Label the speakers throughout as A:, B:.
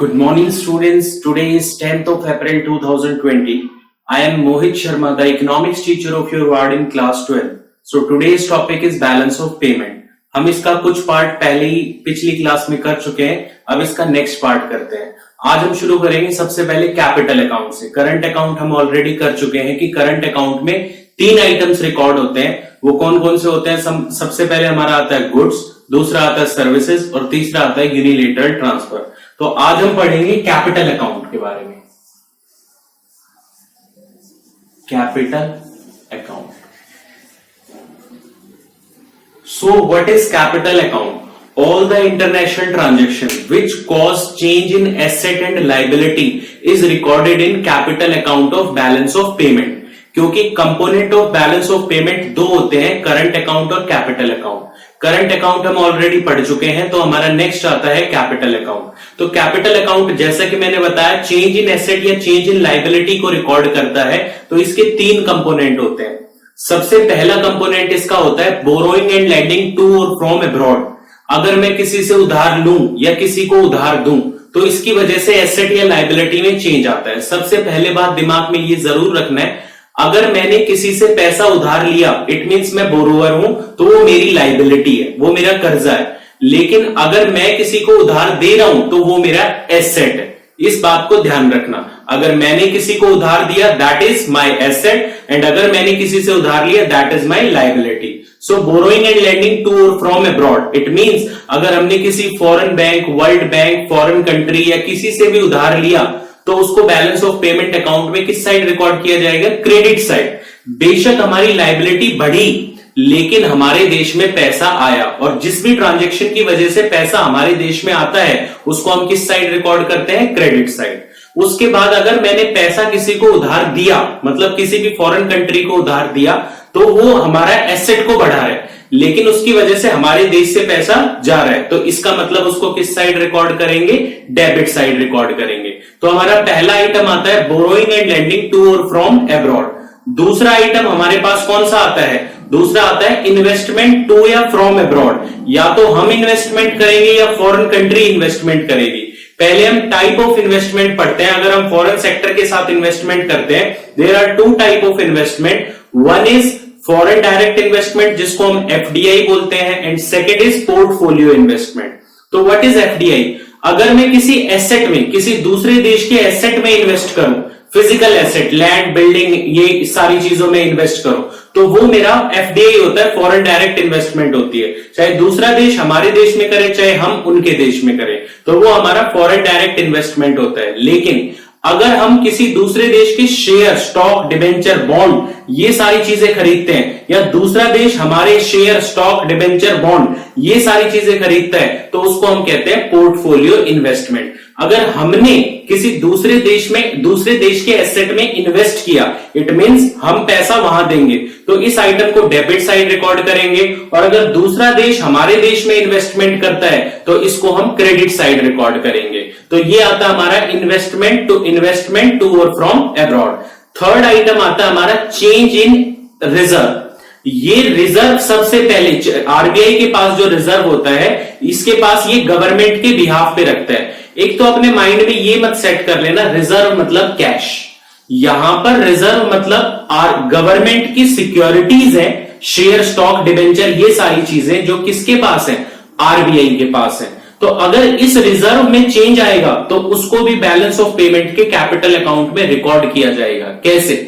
A: Good morning, students. Today is 10th of April 2020. I am Mohit Sharma, the economics teacher of your ward in class 12. So today's topic is balance of payment. हम इसका कुछ part पहले ही पिछली class में कर चुके हैं, अब इसका नेक्स्ट पार्ट करते हैं। आज हम शुरू करेंगे सबसे पहले कैपिटल अकाउंट से। करंट अकाउंट हम ऑलरेडी कर चुके हैं कि करंट अकाउंट में 3 आइटम्स रिकॉर्ड होते हैं। वो कौन कौन से होते हैं? सबसे पहले हमारा आता है गुड्स, दूसरा आता है सर्विसेज और तीसरा आता है यूनिलेटरल ट्रांसफर। तो आज हम पढ़ेंगे कैपिटल अकाउंट के बारे में। Capital account. So what is capital account? All the international transactions which cause change in asset and liability is recorded in capital account of balance of payment. क्योंकि component of balance of payment दो होते हैं, current account और capital account. Current account हम already पढ़ चुके हैं, तो हमारा नेक्स्ट आता है कैपिटल अकाउंट। तो कैपिटल अकाउंट जैसा कि मैंने बताया चेंज इन एसेट या चेंज इन लायबिलिटी को रिकॉर्ड करता है। तो इसके 3 कंपोनेंट होते हैं। सबसे पहला कंपोनेंट इसका होता है बोरोइंग एंड लेंडिंग टू और फ्रॉम अब्रॉड। अगर मैं किसी से उधार लूं या किसी को उधार दूं तो इसकी वजह से एसेट या लायबिलिटी में चेंज आता है। सबसे पहले बात दिमाग में ये जरूर रखना है, अगर मैंने किसी से पैसा उधार लिया इट मींस मैं बोरोवर हूं, तो वो मेरी लायबिलिटी है, वो मेरा कर्जा है। लेकिन अगर मैं किसी को उधार दे रहा हूं तो वो मेरा एसेट है। इस बात को ध्यान रखना। अगर मैंने किसी को उधार दिया that is my asset and अगर मैंने किसी से उधार लिया that is my liability. So borrowing and lending to और फ्रॉम अब्रॉड इट मींस अगर हमने किसी foreign bank, world bank, foreign country या किसी से भी उधार लिया तो उसको बैलेंस ऑफ पेमेंट अकाउंट में किस साइड रिकॉर्ड किया जाएगा? Credit side. बेशक हमारी लायबिलिटी बढ़ी लेकिन हमारे देश में पैसा आया, और जिस भी ट्रांजैक्शन की वजह से पैसा हमारे देश में आता है उसको हम किस साइड रिकॉर्ड करते हैं? Credit side. उसके बाद अगर मैंने पैसा किसी को उधार दिया, मतलब किसी भी फॉरेन कंट्री को उधार दिया, तो वो हमारा एसेट को बढ़ा रहा है लेकिन उसकी वजह से हमारे देश से पैसा जा रहा है, तो इसका मतलब उसको किस साइड रिकॉर्ड करेंगे? डेबिट साइड रिकॉर्ड करेंगे। तो हमारा पहला आइटम आता है बोरोइंग एंड लेंडिंग टू और फ्रॉम अब्रॉड। दूसरा आइटम हमारे पास कौन सा आता है? दूसरा आता है इन्वेस्टमेंट टू या फ्रॉम अब्रॉड। या तो हम इन्वेस्टमेंट करेंगे या फॉरेन कंट्री इन्वेस्टमेंट करेगी। पहले हम टाइप ऑफ इन्वेस्टमेंट पढ़ते हैं। अगर हम फॉरेन सेक्टर के साथ इन्वेस्टमेंट करते हैं, there are 2 type of investment. One is foreign direct investment जिसको हम एफडीआई बोलते हैं, and second is portfolio investment. तो व्हाट इज एफडीआई? अगर मैं किसी एसेट में, किसी दूसरे देश के एसेट में इन्वेस्ट करूं, फिजिकल एसेट, लैंड, बिल्डिंग, ये सारी चीजों में इन्वेस्ट करूं, तो वो मेरा एफडीआई होता है, फॉरेन डायरेक्ट इन्वेस्टमेंट होती है। चाहे दूसरा देश हमारे देश में करे चाहे हम उनके देश में करें, तो वो हमारा फॉरेन डायरेक्ट इन्वेस्टमेंट होता है। लेकिन अगर हम किसी दूसरे देश के शेयर, स्टॉक, डिबेंचर, बॉन्ड, ये सारी चीजें खरीदते हैं, या दूसरा देश हमारे शेयर, स्टॉक, डिबेंचर, बॉन्ड, ये सारी चीजें खरीदता है, तो उसको हम कहते हैं पोर्टफोलियो इन्वेस्टमेंट। अगर हमने किसी दूसरे देश में, दूसरे देश के एसेट में इन्वेस्ट किया इट मींस हम पैसा वहां देंगे, तो इस आइटम को डेबिट साइड रिकॉर्ड करेंगे। और अगर दूसरा देश हमारे देश में इन्वेस्टमेंट करता है तो इसको हम क्रेडिट साइड रिकॉर्ड करेंगे। तो ये आता है हमारा इन्वेस्टमेंट टू और फ्रॉम अब्रॉड। थर्ड आइटम आता है हमारा चेंज इन रिजर्व। ये रिजर्व सबसे पहले आरबीआई के पास जो रिजर्व होता है, इसके पास ये गवर्नमेंट के बिहाफ पे रखता है। एक तो अपने माइंड में ये मत सेट कर लेना रिजर्व मतलब कैश। यहां पर रिजर्व मतलब गवर्नमेंट की सिक्योरिटीज है, शेयर, स्टॉक, डिबेंचर, ये सारी चीजें जो किसके पास है? आरबीआई के पास है। तो अगर इस रिजर्व में चेंज आएगा तो उसको भी बैलेंस ऑफ पेमेंट के कैपिटल अकाउंट में रिकॉर्ड किया जाएगा। कैसे?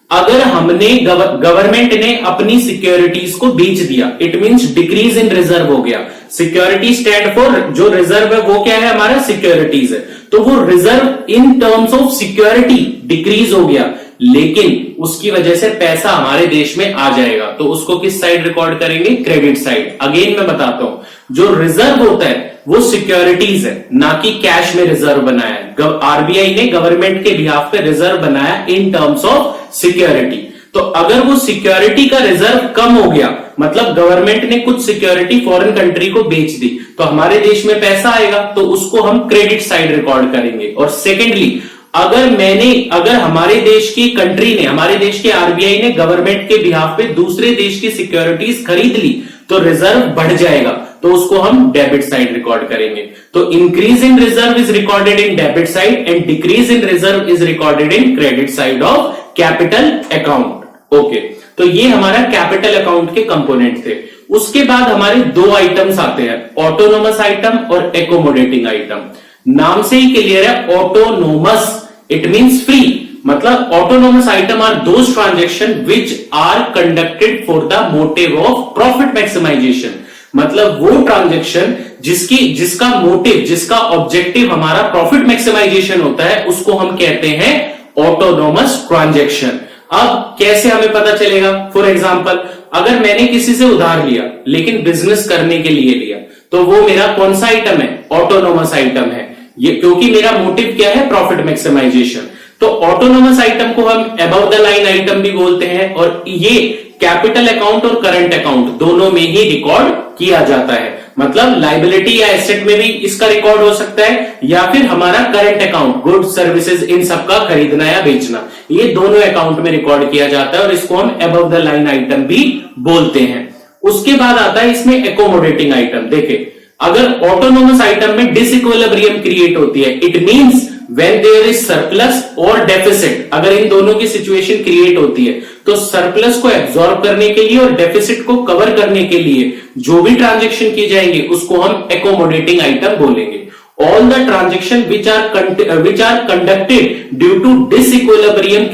A: अगर हमने गवर्नमेंट ने अपनी सिक्योरिटीज को बेच दिया it means decrease in reserve हो गया। सिक्योरिटी स्टैंड फॉर, जो रिजर्व है वो क्या है? हमारा सिक्योरिटीज है। तो वो reserve in terms of security decrease हो गया, लेकिन उसकी वजह से पैसा हमारे देश में आ जाएगा, तो उसको किस साइड रिकॉर्ड करेंगे? Credit side. अगेन मैं बताता हूं, जो रिजर्व होता है वो सिक्योरिटीज है, ना कि कैश में रिजर्व बनाया है। आरबीआई ने गवर्नमेंट के बिहाफ पे रिजर्व बनाया इन टर्म्स ऑफ सिक्योरिटी। तो अगर वो सिक्योरिटी का रिजर्व कम हो गया, मतलब गवर्नमेंट ने कुछ सिक्योरिटी फॉरेन कंट्री को बेच दी, तो हमारे देश में पैसा आएगा, तो उसको हम क्रेडिट साइड रिकॉर्ड करेंगे। और सेकेंडली, अगर हमारे देश की कंट्री ने, हमारे देश के आरबीआई ने गवर्नमेंट के बिहाफ पे दूसरे देश की सिक्योरिटीज खरीद ली तो रिजर्व बढ़ जाएगा, तो उसको हम डेबिट साइड रिकॉर्ड करेंगे। तो increase in reserve is recorded in debit side and decrease in reserve is recorded in credit side of capital account. Okay, तो ये हमारा कैपिटल अकाउंट के कंपोनेंट थे। उसके बाद हमारे दो आइटम्स आते हैं, ऑटोनोमस आइटम और एकोमोडेटिंग आइटम। नाम से ही क्लियर है, ऑटोनोमस इट मींस फ्री, मतलब autonomous item are those transaction which are conducted for the motive of profit maximisation. मतलब वो ट्रांजेक्शन जिसका मोटिव, जिसका ऑब्जेक्टिव हमारा प्रॉफिट मैक्सिमाइजेशन होता है, उसको हम कहते हैं ऑटोनोमस ट्रांजेक्शन। अब कैसे हमें पता चलेगा? फॉर एग्जाम्पल, अगर मैंने किसी से उधार लिया लेकिन बिजनेस करने के लिए लिया, तो वो मेरा कौन सा आइटम है? ऑटोनोमस आइटम है ये, क्योंकि मेरा मोटिव क्या है? Profit maximisation. तो ऑटोनोमस आइटम को हम अबव द लाइन आइटम भी बोलते हैं, और ये कैपिटल अकाउंट और करंट अकाउंट दोनों में ही रिकॉर्ड किया जाता है। मतलब लायबिलिटी या एसेट में भी इसका रिकॉर्ड हो सकता है, या फिर हमारा current account, goods services in सब का खरीदना या बेचना, ये दोनों अकाउंट में रिकॉर्ड किया जाता है, और इसको हम अबव द लाइन आइटम भी बोलते हैं। उसके बाद आता है इसमें एकोमोडेटिंग आइटम। देखिए, अगर ऑटोनोमस आइटम में डिसइक्विलिब्रियम क्रिएट होती है, it means when there is surplus और डेफिसिट, अगर इन दोनों की सिचुएशन क्रिएट होती है, तो सरप्लस को एब्सॉर्ब करने के लिए और डेफिसिट को कवर करने के लिए जो भी ट्रांजेक्शन की जाएंगे उसको हम एकोमोडेटिंग आइटम बोलेंगे। All the transaction which are conducted due to disequilibrium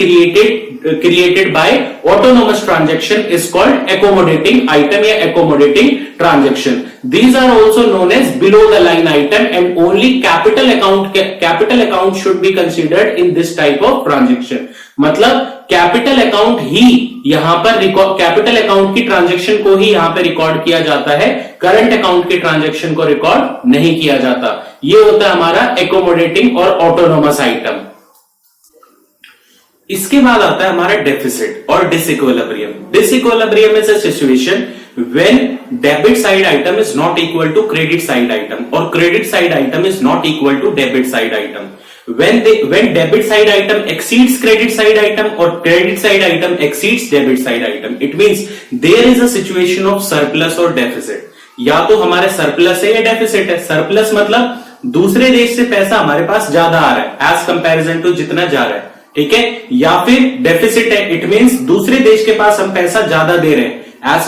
A: created by autonomous transaction is called accommodating item या accommodating transaction. These are also known as below the line item, and only capital account should be considered in this type of transaction. मतलब capital account ही यहां पर capital account की transaction को ही यहां पर record किया जाता है, करंट अकाउंट की ट्रांजैक्शन को रिकॉर्ड नहीं किया जाता। ये होता है हमारा एकोमोडेटिंग और ऑटोनोमस आइटम। इसके बाद आता है हमारा डेफिसिट और disequilibrium. Disequilibrium is a situation when debit side item is not equal to credit side item और credit side item is not equal to debit side item. when debit side item exceeds credit side item or credit side item exceeds debit side item, it means there is a situation of surplus or deficit. या तो हमारे surplus है या deficit है। Surplus मतलब दूसरे देश से पैसा हमारे पास ज्यादा आ रहा है एज कंपैरिजन टू जितना जा रहा है, ठीक है। या फिर डेफिसिट है, इट मींस दूसरे देश के पास हम पैसा ज्यादा दे रहे हैं एज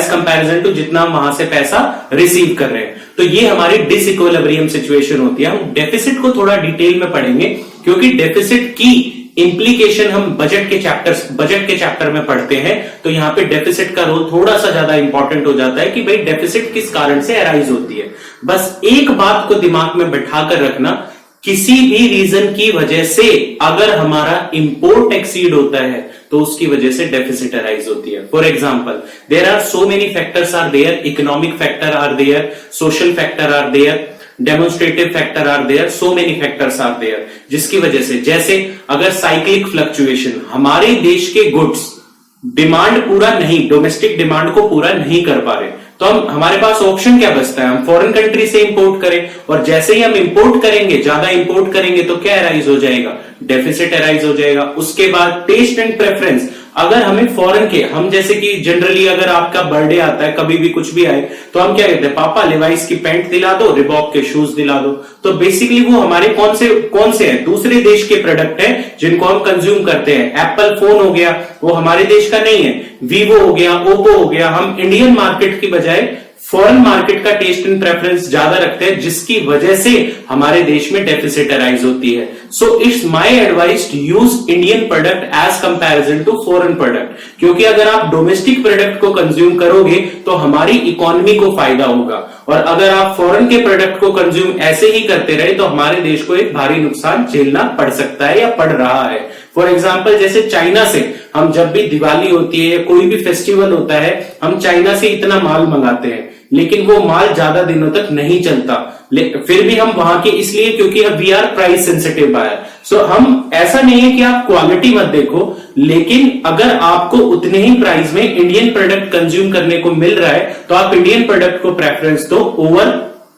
A: कंपैरिजन टू जितना हम वहां से पैसा रिसीव कर रहे हैं। तो ये हमारी डिसइक्विलिब्रियम सिचुएशन होती है। हम डेफिसिट को थोड़ा डिटेल में पढ़ेंगे, क्योंकि डेफिसिट की इंप्लीकेशन हम बजट के चैप्टर में पढ़ते हैं। तो यहाँ पे डेफिसिट का रोल थोड़ा सा ज्यादा इंपॉर्टेंट हो जाता है कि भाई डेफिसिट किस कारण से अराइज होती है। बस एक बात को दिमाग में बैठाकर रखना, किसी भी रीजन की वजह से अगर हमारा इंपोर्ट एक्सीड होता है तो उसकी वजह से डेफिसिट अराइज होती है। For example, there are so many factors are there, economic factor are there, social factor are there, demonstrative factor are there, so many factors are there, जिसकी वजह से, जैसे अगर साइक्लिक फ्लक्चुएशन, हमारे देश के गुड्स डिमांड पूरा नहीं, डोमेस्टिक डिमांड को पूरा नहीं कर पा रहे, तो हमारे पास ऑप्शन क्या बचता है? हम फॉरेन कंट्री से इंपोर्ट करें, और जैसे ही हम इंपोर्ट करेंगे, ज्यादा इंपोर्ट करेंगे तो क्या अराइज हो जाएगा? डेफिसिट अराइज हो जाएगा। उसके बाद टेस्ट एंड प्रेफरेंस, अगर हमें फॉरेन के, हम जैसे कि जनरली अगर आपका बर्थडे आता है, कभी भी कुछ भी आए, तो हम क्या कहते हैं? पापा लिवाइस की पैंट दिला दो, रिबॉक के शूज दिला दो। तो बेसिकली वो हमारे कौन से हैं? दूसरे देश के प्रोडक्ट हैं जिनको हम कंज्यूम करते हैं। एप्पल फोन हो गया, वो हमारे देश का नहीं है। वीवो हो गया, ओप्पो हो गया, हम इंडियन मार्केट की बजाय फॉरेन मार्केट का टेस्ट एंड प्रेफरेंस ज्यादा रखते हैं, जिसकी वजह से हमारे देश में डेफिसिट अराइज होती है। So it's my advice to use Indian product as comparison to foreign product, क्योंकि अगर आप डोमेस्टिक प्रोडक्ट को कंज्यूम करोगे तो हमारी इकोनॉमी को फायदा होगा, और अगर आप फॉरेन के प्रोडक्ट को कंज्यूम ऐसे ही करते रहे तो हमारे देश को एक भारी नुकसान झेलना पड़ सकता है या पड़ रहा है। फॉर एग्जाम्पल, जैसे चाइना से हम जब भी दिवाली होती है या कोई भी फेस्टिवल होता है, हम चाइना से इतना माल मंगाते हैं, लेकिन वो माल ज्यादा दिनों तक नहीं चलता। फिर भी हम वहां के इसलिए क्योंकि we are price sensitive buyer. So हम, ऐसा नहीं है कि आप क्वालिटी मत देखो, लेकिन अगर आपको उतने ही प्राइस में इंडियन प्रोडक्ट कंज्यूम करने को मिल रहा है तो आप इंडियन प्रोडक्ट को प्रेफरेंस दो ओवर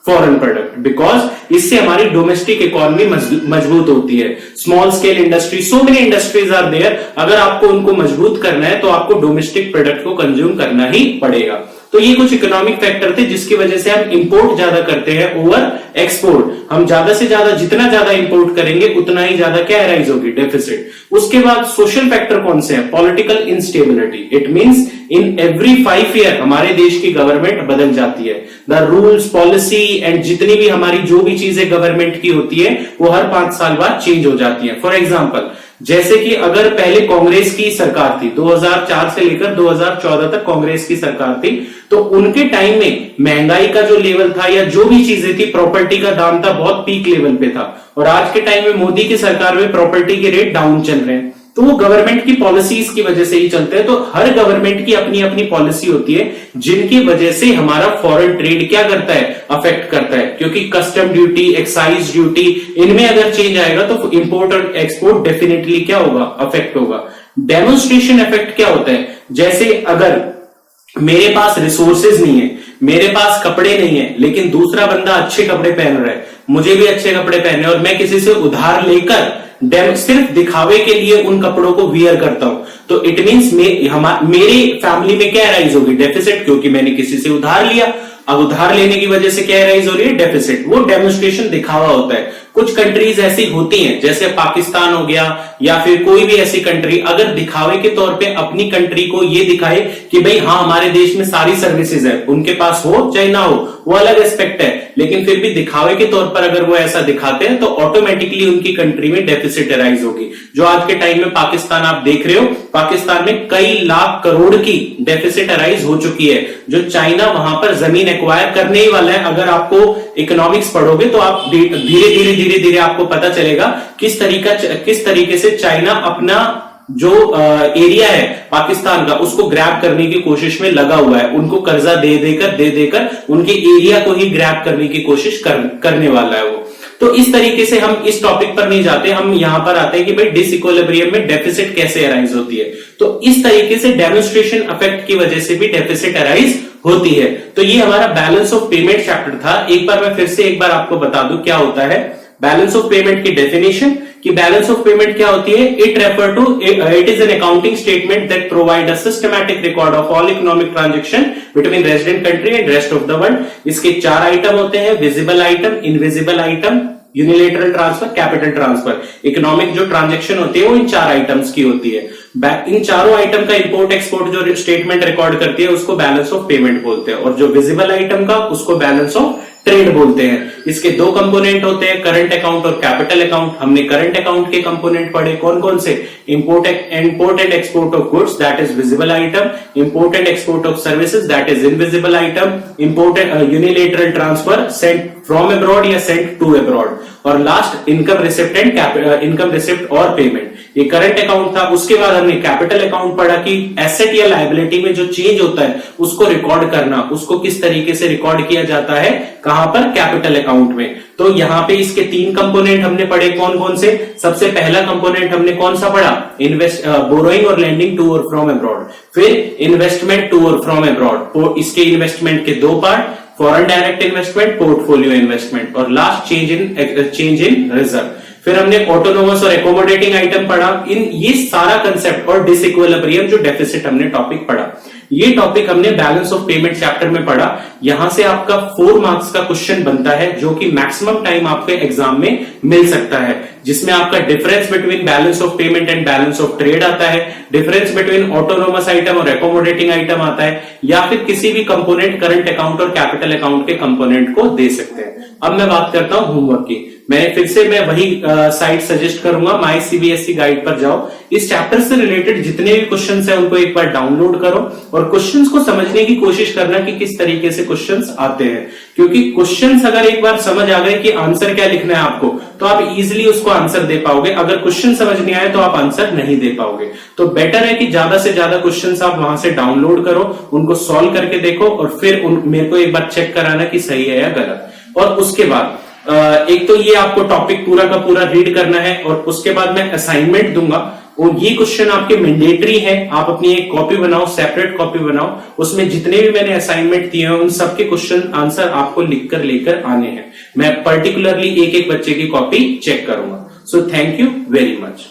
A: फॉरेन प्रोडक्ट, बिकॉज इससे हमारी डोमेस्टिक इकोनॉमी मजबूत होती है। Small scale industry, so many industries are there, अगर आपको उनको मजबूत करना है तो आपको डोमेस्टिक प्रोडक्ट को कंज्यूम करना ही पड़ेगा। तो ये कुछ इकोनॉमिक फैक्टर थे जिसकी वजह से हम इंपोर्ट ज्यादा करते हैं ओवर एक्सपोर्ट। हम ज्यादा से ज्यादा जितना ज्यादा इंपोर्ट करेंगे उतना ही ज्यादा क्या अराइज होगी, डेफिसिट। उसके बाद सोशल फैक्टर कौन से हैं, political instability. It means in every 5 year हमारे देश की गवर्नमेंट बदल जाती है। द रूल्स, पॉलिसी एंड जितनी भी हमारी जो भी चीजें गवर्नमेंट की होती है वो हर 5 साल बाद चेंज हो जाती है। फॉर एग्जाम्पल, जैसे कि अगर पहले कांग्रेस की सरकार थी, 2004 से लेकर 2014 तक कांग्रेस की सरकार थी, तो उनके टाइम में महंगाई का जो लेवल था या जो भी चीजें थी, प्रॉपर्टी का दाम था बहुत पीक लेवल पे था। और आज के टाइम में मोदी की सरकार में प्रॉपर्टी के रेट डाउन चल रहे हैं। तो वो गवर्नमेंट की पॉलिसीज की वजह से ही चलते हैं। तो हर गवर्नमेंट की अपनी अपनी पॉलिसी होती है जिनकी वजह से हमारा फॉरेन ट्रेड क्या करता है, अफेक्ट करता है। क्योंकि कस्टम ड्यूटी, एक्साइज ड्यूटी, इनमें अगर चेंज आएगा तो इंपोर्ट और एक्सपोर्ट डेफिनेटली क्या होगा, अफेक्ट होगा। डेमोन्स्ट्रेशन इफेक्ट क्या होता है, जैसे अगर मेरे पास रिसोर्सेज नहीं है, मेरे पास कपड़े नहीं है, लेकिन दूसरा बंदा अच्छे कपड़े पहन रहा है, मुझे भी अच्छे कपड़े पहने और मैं किसी से उधार लेकर सिर्फ दिखावे के लिए उन कपड़ों को वियर करता हूं, तो इट मींस मेरी फैमिली में क्या राइज होगी, डेफिसिट, क्योंकि मैंने किसी से उधार लिया। अब उधार लेने की वजह से क्या राइज हो रही है, डेफिसिट। वो डेमोन्स्ट्रेशन दिखावा होता है। कुछ कंट्रीज ऐसी होती हैं जैसे पाकिस्तान हो गया या फिर कोई भी ऐसी कंट्री, अगर दिखावे के तौर पे अपनी कंट्री को ये दिखाए कि भाई हाँ हमारे देश में सारी सर्विसेज है, उनके पास हो चाहे ना हो वो अलग एस्पेक्ट है, लेकिन फिर भी दिखावे के तौर पर अगर वो ऐसा दिखाते हैं तो ऑटोमेटिकली उनकी कंट्री में डेफिसिट अराइज होगी। जो आज के टाइम में पाकिस्तान आप देख रहे हो, पाकिस्तान में कई लाख करोड़ की डेफिसिट अराइज हो चुकी है। जो चाइना वहां पर जमीन एक्वायर करने ही वाला है। अगर आपको इकोनॉमिक्स पढ़ोगे तो आप धीरे धीरे आपको पता चलेगा किस तरीके से चाइना अपना जो एरिया है पाकिस्तान का उसको ग्रैब करने की कोशिश में लगा हुआ है। उनको कर्जा दे देकर उनके एरिया को ही ग्रैब करने की कोशिश करने वाला है वो। तो इस तरीके से हम इस टॉपिक पर नहीं जाते, हम यहां पर आते हैं कि भाई डिसइक्विलिब्रियम में डेफिसिट कैसे अराइज होती है। तो इस तरीके से डेमोन्स्ट्रेशन इफेक्ट की वजह से भी डेफिसिट अराइज होती है। तो ये हमारा बैलेंस ऑफ पेमेंट चैप्टर था। एक बार मैं फिर से एक बार आपको बता दूं क्या होता है बैलेंस ऑफ पेमेंट की डेफिनेशन। कि बैलेंस ऑफ पेमेंट क्या होती है, it is an accounting statement that provide a systematic record of all economic transaction between resident country and rest of the world. इसके 4 आइटम होते हैं, visible item, invisible item, unilateral transfer, capital transfer. Economic जो transaction होती है वो इन 4 items की होती है। इन चारों आइटम का इंपोर्ट एक्सपोर्ट जो स्टेटमेंट रिकॉर्ड करती है उसको बैलेंस ऑफ पेमेंट बोलते हैं, और जो विजिबल आइटम का उसको बैलेंस ऑफ ट्रेड बोलते हैं। इसके 2 कंपोनेंट होते हैं, करंट अकाउंट और कैपिटल अकाउंट। हमने करंट अकाउंट के कंपोनेंट पढ़े कौन कौन से, import and export of goods that is visible item, import and export of services that is invisible item, import unilateral transfer Saint from abroad या Saint to abroad, और last income receipt और payment. ये current account था। उसके बाद हमने capital account पढ़ा कि एसेट या लायबिलिटी में जो चेंज होता है उसको रिकॉर्ड करना, उसको किस तरीके से रिकॉर्ड किया जाता है, कहां पर, कैपिटल अकाउंट में। तो यहां पे इसके 3 कंपोनेंट हमने पढ़े कौन कौन से। सबसे पहला कंपोनेंट हमने कौन सा पढ़ा, बोरोइंग और लेंडिंग टू और फ्रॉम अब्रॉड। फिर इन्वेस्टमेंट टू और फ्रॉम अब्रॉड, इसके इन्वेस्टमेंट के 2 part, foreign direct investment, portfolio investment, और लास्ट चेंज इन रिजर्व। फिर हमने ऑटोनोमस और एकोमोडेटिंग आइटम पढ़ा। ये सारा कंसेप्ट और डिसइक्विलिब्रियम जो डेफिसिट हमने टॉपिक पढ़ा, ये टॉपिक हमने बैलेंस ऑफ पेमेंट चैप्टर में पढ़ा। यहां से आपका 4 मार्क्स का क्वेश्चन बनता है जो कि मैक्सिमम टाइम आपके एग्जाम में मिल सकता है, जिसमें आपका difference between balance of payment and balance of trade आता है, डिफरेंस बिटवीन ऑटोनोमस आइटम और एकोमोडेटिंग आइटम आता है, या फिर किसी भी कंपोनेंट करंट अकाउंट और कैपिटल अकाउंट के कंपोनेंट को दे सकते हैं। अब मैं बात करता हूं होमवर्क की। मैं वही साइट सजेस्ट करूंगा, माई सीबीएसई गाइड पर जाओ। इस चैप्टर से रिलेटेड जितने भी क्वेश्चंस हैं उनको एक बार डाउनलोड करो और क्वेश्चंस को समझने की कोशिश करना कि किस तरीके से क्वेश्चंस आते हैं। क्योंकि क्वेश्चंस अगर एक बार समझ आ गए कि आंसर क्या लिखना है आपको, तो आप इजीली उसको आंसर दे पाओगे। अगर क्वेश्चन समझ नहीं आए तो आप आंसर नहीं दे पाओगे। तो बेटर है कि ज्यादा से ज्यादा क्वेश्चंस आप वहां से डाउनलोड करो, उनको सॉल्व करके देखो और फिर मेरे को एक बार चेक कराना कि सही है या गलत। और उसके बाद एक तो ये आपको टॉपिक पूरा का पूरा रीड करना है, और उसके बाद मैं असाइनमेंट दूंगा। और ये क्वेश्चन आपके मैंडेटरी है, आप अपनी एक कॉपी बनाओ, सेपरेट कॉपी बनाओ, उसमें जितने भी मैंने असाइनमेंट दिए हैं उन सबके क्वेश्चन आंसर आपको लिखकर लेकर आने हैं। मैं पर्टिकुलरली एक एक बच्चे की कॉपी चेक करूंगा। So thank you very much.